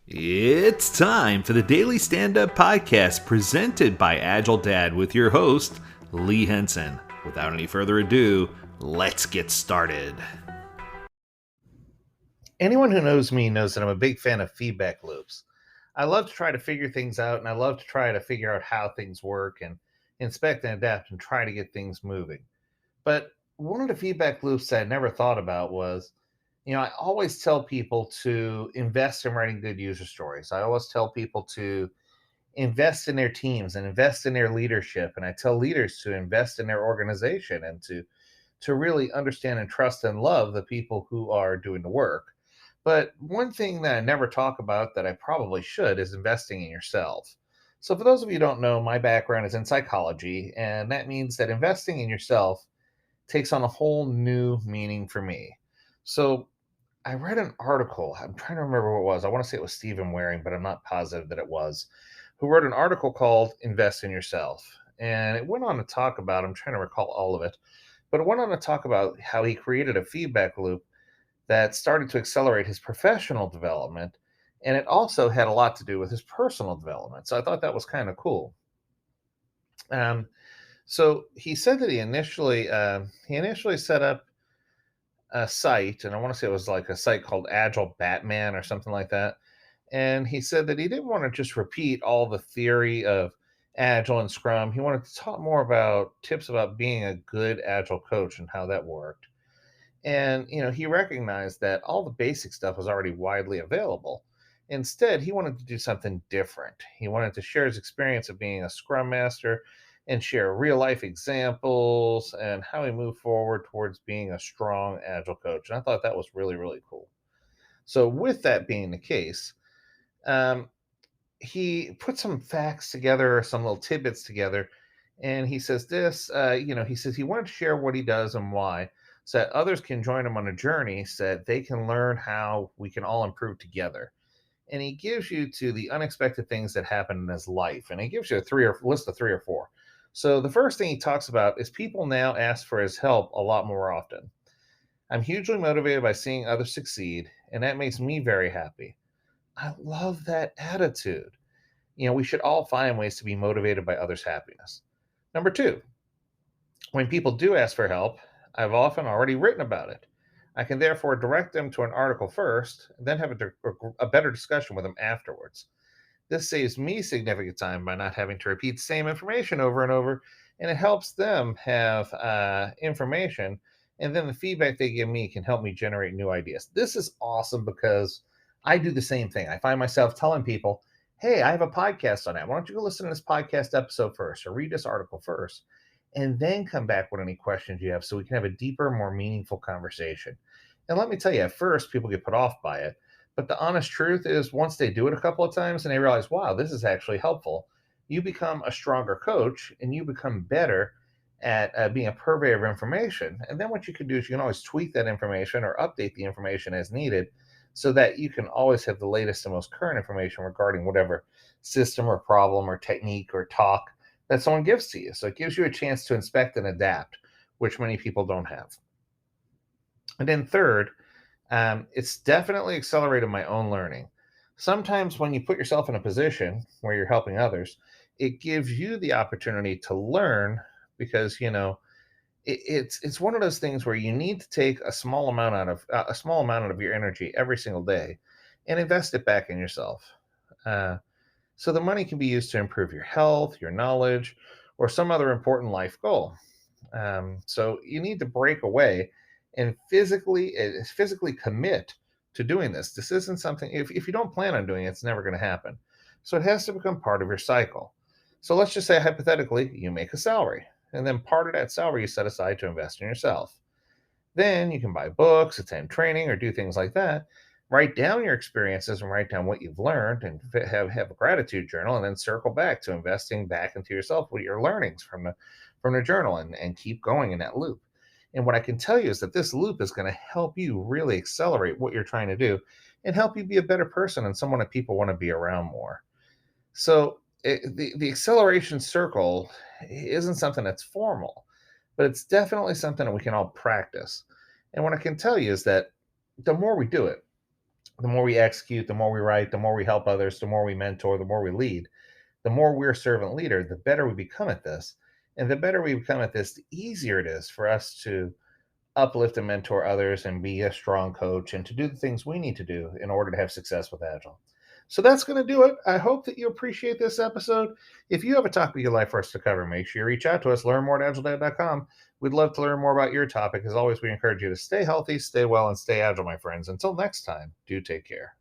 It's time for the Daily Stand Up Podcast presented by Agile Dad with your host, Lee Henson. Without any further ado, let's get started. Anyone who knows me knows that I'm a big fan of feedback loops. I love to try to figure things out and I love to try to figure out how things work and inspect and adapt and try to get things moving. But one of the feedback loops that I never thought about was, I always tell people to invest in writing good user stories. I always tell people to invest in their teams and invest in their leadership. And I tell leaders to invest in their organization and to really understand and trust and love the people who are doing the work. But one thing that I never talk about that I probably should is investing in yourself. So, for those of you who don't know, my background is in psychology, and that means that investing in yourself takes on a whole new meaning for me. So, I read an article. I'm trying to remember what it was. I want to say it was Stephen Waring, but I'm not positive that it was, who wrote an article called Invest in Yourself. And it went on to talk about, I'm trying to recall all of it, but it went on to talk about how he created a feedback loop that started to accelerate his professional development. And it also had a lot to do with his personal development. So I thought that was kind of cool. Um, so he said that he initially set up a site, and I want to say it was like a site called Agile Batman or something like that. And he said that he didn't want to just repeat all the theory of Agile and Scrum. He wanted to talk more about tips about being a good Agile coach and how that worked. And, he recognized that all the basic stuff was already widely available. Instead, he wanted to do something different. He wanted to share his experience of being a Scrum Master and share real life examples and how he moved forward towards being a strong Agile coach. And I thought that was really, really cool. So, with that being the case, um, he put some facts together, some little tidbits together, and he says this. He says he wanted to share what he does and why, so that others can join him on a journey, so that they can learn how we can all improve together. And he gives you to the unexpected things that happen in his life, and he gives you a list of three or four. So the first thing he talks about is people now ask for his help a lot more often. I'm hugely motivated by seeing others succeed, and that makes me very happy. I love that attitude. We should all find ways to be motivated by others' happiness. Number two, when people do ask for help, I've often already written about it. I can therefore direct them to an article first, and then have a better discussion with them afterwards. This saves me significant time by not having to repeat the same information over and over, and it helps them have information, and then the feedback they give me can help me generate new ideas. This is awesome because I do the same thing. I find myself telling people, hey, I have a podcast on that. Why don't you go listen to this podcast episode first or read this article first, and then come back with any questions you have so we can have a deeper, more meaningful conversation. And let me tell you, at first, people get put off by it. But the honest truth is, once they do it a couple of times and they realize, wow, this is actually helpful, you become a stronger coach and you become better at being a purveyor of information. And then what you can do is you can always tweak that information or update the information as needed so that you can always have the latest and most current information regarding whatever system or problem or technique or talk that someone gives to you. So it gives you a chance to inspect and adapt, which many people don't have. And then third, it's definitely accelerated my own learning. Sometimes when you put yourself in a position where you're helping others, it gives you the opportunity to learn because it's one of those things where you need to take a small amount out of your energy every single day and invest it back in yourself. Uh, so the money can be used to improve your health, your knowledge, or some other important life goal. So you need to break away and physically commit to doing this. This isn't something, if you don't plan on doing it, it's never going to happen. So it has to become part of your cycle. So let's just say hypothetically, you make a salary, and then part of that salary you set aside to invest in yourself. Then you can buy books, attend training, or do things like that. Write down your experiences and write down what you've learned and have a gratitude journal, and then circle back to investing back into yourself with your learnings from the journal, and keep going in that loop. And what I can tell you is that this loop is going to help you really accelerate what you're trying to do and help you be a better person and someone that people want to be around more. So the acceleration circle isn't something that's formal, but it's definitely something that we can all practice. And what I can tell you is that the more we do it, The more we execute, the more we write, the more we help others, the more we mentor, the more we lead, the more we're servant leader, the better we become at this. And the better we become at this, the easier it is for us to uplift and mentor others and be a strong coach and to do the things we need to do in order to have success with Agile. So that's going to do it. I hope that you appreciate this episode. If you have a topic you'd like for us to cover, make sure you reach out to us, learn more at agiledad.com. We'd love to learn more about your topic. As always, we encourage you to stay healthy, stay well, and stay agile, my friends. Until next time, do take care.